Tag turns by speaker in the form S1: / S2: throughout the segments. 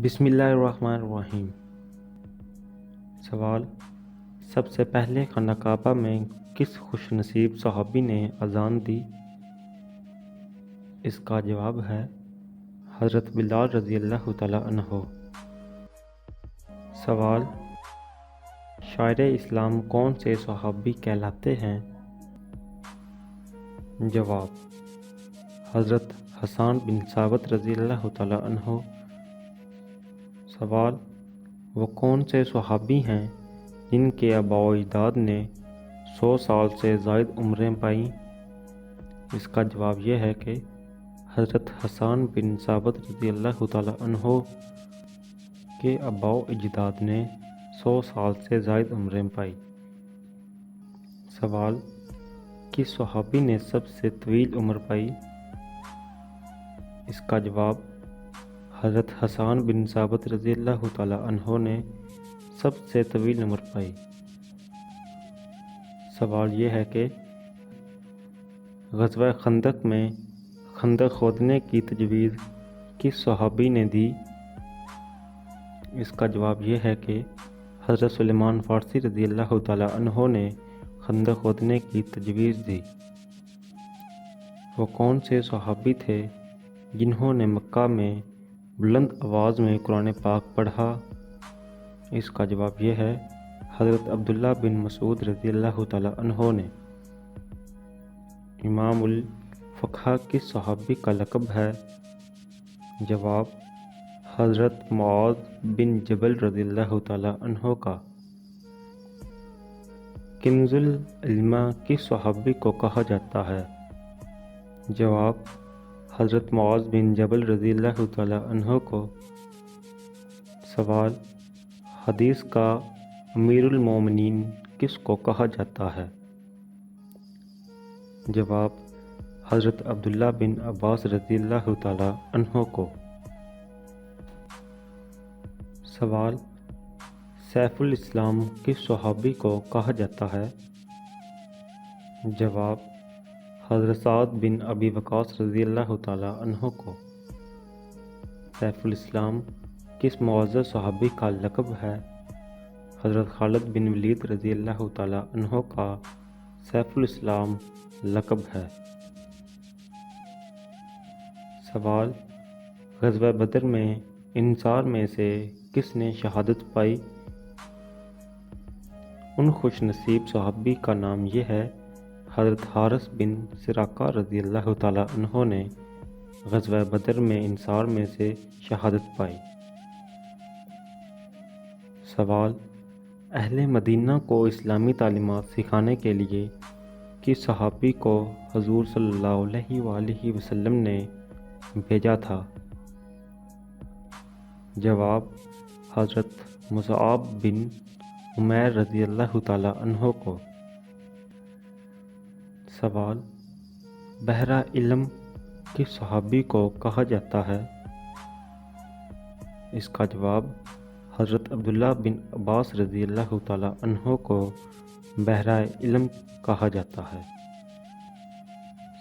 S1: بسم اللہ الرحمن الرحیم۔ سوال: سب سے پہلے خانہ کعبہ میں کس خوش نصیب صحابی نے اذان دی؟ اس کا جواب ہے حضرت بلال رضی اللہ تعالیٰ عنہ۔ سوال: شاعر اسلام کون سے صحابی کہلاتے ہیں؟ جواب: حضرت حسان بن ثابت رضی اللہ تعالیٰ عنہ۔ سوال: وہ کون سے صحابی ہیں جن کے آباء و اجداد نے 100 سال سے زائد عمریں پائیں؟ اس کا جواب یہ ہے کہ حضرت حسان بن ثابت رضی اللہ تعالیٰ عنہ کے آباء و اجداد نے 100 سال سے زائد عمریں پائی۔ سوال: کس صحابی نے سب سے طویل عمر پائی؟ اس کا جواب حضرت حسان بن ثابت رضی اللہ تعالیٰ عنہ نے سب سے طویل عمر پائی۔ سوال یہ ہے کہ غزوہ خندق میں خندق کھودنے کی تجویز کس صحابی نے دی؟ اس کا جواب یہ ہے کہ حضرت سلیمان فارسی رضی اللہ تعالیٰ عنہ نے خندق کھودنے کی تجویز دی۔ وہ کون سے صحابی تھے جنہوں نے مکہ میں بلند آواز میں قرآن پاک پڑھا؟ اس کا جواب یہ ہے حضرت عبداللہ بن مسعود رضی اللہ تعالیٰ عنہ نے۔ امام الفقہ کس صحابی کا لقب ہے؟ جواب: حضرت معاذ بن جبل رضی اللہ تعالیٰ عنہ کا۔ کنز العلم کس صحابی کو کہا جاتا ہے؟ جواب: حضرت معاذ بن جبل رضی اللہ تعالیٰ عنہ کو۔ سوال: حدیث کا امیر المومنین کس کو کہا جاتا ہے؟ جواب: حضرت عبداللہ بن عباس رضی اللہ تعالیٰ عنہ کو۔ سوال: سیف الاسلام کس صحابی کو کہا جاتا ہے؟ جواب: حضرت سعد بن ابی وقاص رضی اللہ تعالیٰ عنہ کو۔ سیف الاسلام کس معزز صحابی کا لقب ہے؟ حضرت خالد بن ولید رضی اللہ تعالیٰ عنہ کا سیف الاسلام لقب ہے۔ سوال: غزوہ بدر میں انصار میں سے کس نے شہادت پائی؟ ان خوش نصیب صحابی کا نام یہ ہے حضرت حارث بن سراقہ رضی اللہ تعالیٰ عنہ نے غزوہ بدر میں انصار میں سے شہادت پائی۔ سوال: اہل مدینہ کو اسلامی تعلیمات سکھانے کے لیے کس صحابی کو حضور صلی اللہ علیہ وآلہ وسلم نے بھیجا تھا؟ جواب: حضرت مصعب بن عمیر رضی اللہ تعالیٰ عنہ کو۔ سوال: بحر علم کس صحابی کو کہا جاتا ہے؟ اس کا جواب حضرت عبداللہ بن عباس رضی اللہ تعالیٰ عنہ کو بحر علم کہا جاتا ہے۔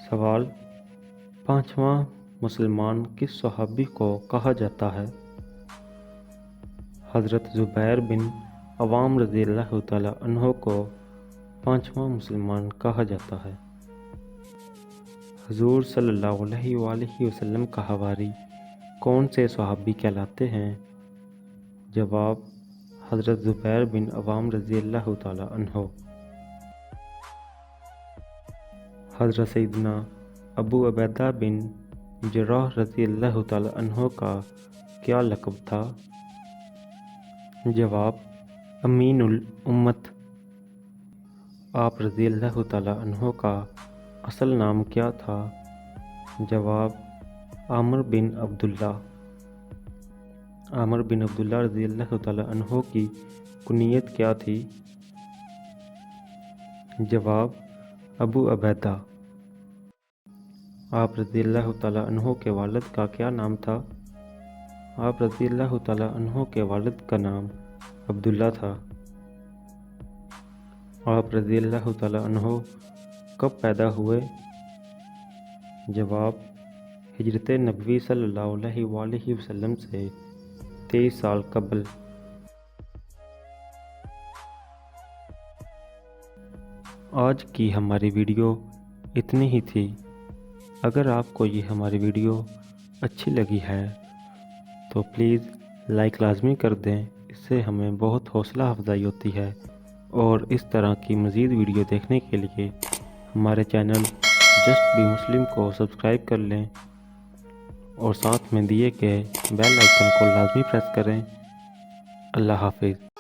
S1: سوال: پانچواں مسلمان کس صحابی کو کہا جاتا ہے؟ حضرت زبیر بن عوام رضی اللہ تعالیٰ عنہ کو پانچواں مسلمان کہا جاتا ہے۔ حضور صلی اللہ علیہ وآلہ وسلم کا حواری کون سے صحابی کہلاتے ہیں؟ جواب: حضرت زبیر بن عوام رضی اللہ تعالیٰ عنہ۔ حضرت سیدنا ابو عبیدہ بن جراح رضی اللہ تعالیٰ عنہ کا کیا لقب تھا؟ جواب: امین الامت۔ آپ رضی اللہ تعالیٰ عنہ کا اصل نام کیا تھا؟ جواب: عامر بن عبداللہ۔ عامر بن عبداللہ رضی اللہ تعالیٰ عنہ کی کنیت کیا تھی؟ جواب: ابو عبیدہ۔ آپ رضی اللہ تعالیٰ عنہ کے والد کا کیا نام تھا؟ آپ رضی اللہ تعالیٰ عنہ کے والد کا نام عبداللہ تھا۔ آپ رضی اللہ تعالیٰ عنہ کب پیدا ہوئے؟ جواب: ہجرت نبوی صلی اللہ علیہ وآلہ وسلم سے 23 سال قبل۔ آج کی ہماری ویڈیو اتنی ہی تھی۔ اگر آپ کو یہ ہماری ویڈیو اچھی لگی ہے تو پلیز لائک لازمی کر دیں، اس سے ہمیں بہت حوصلہ افزائی ہوتی ہے، اور اس طرح کی مزید ویڈیو دیکھنے کے لیے ہمارے چینل جسٹ بی مسلم کو سبسکرائب کر لیں اور ساتھ میں دیے گئے بیل آئیکن کو لازمی پریس کریں۔ اللہ حافظ۔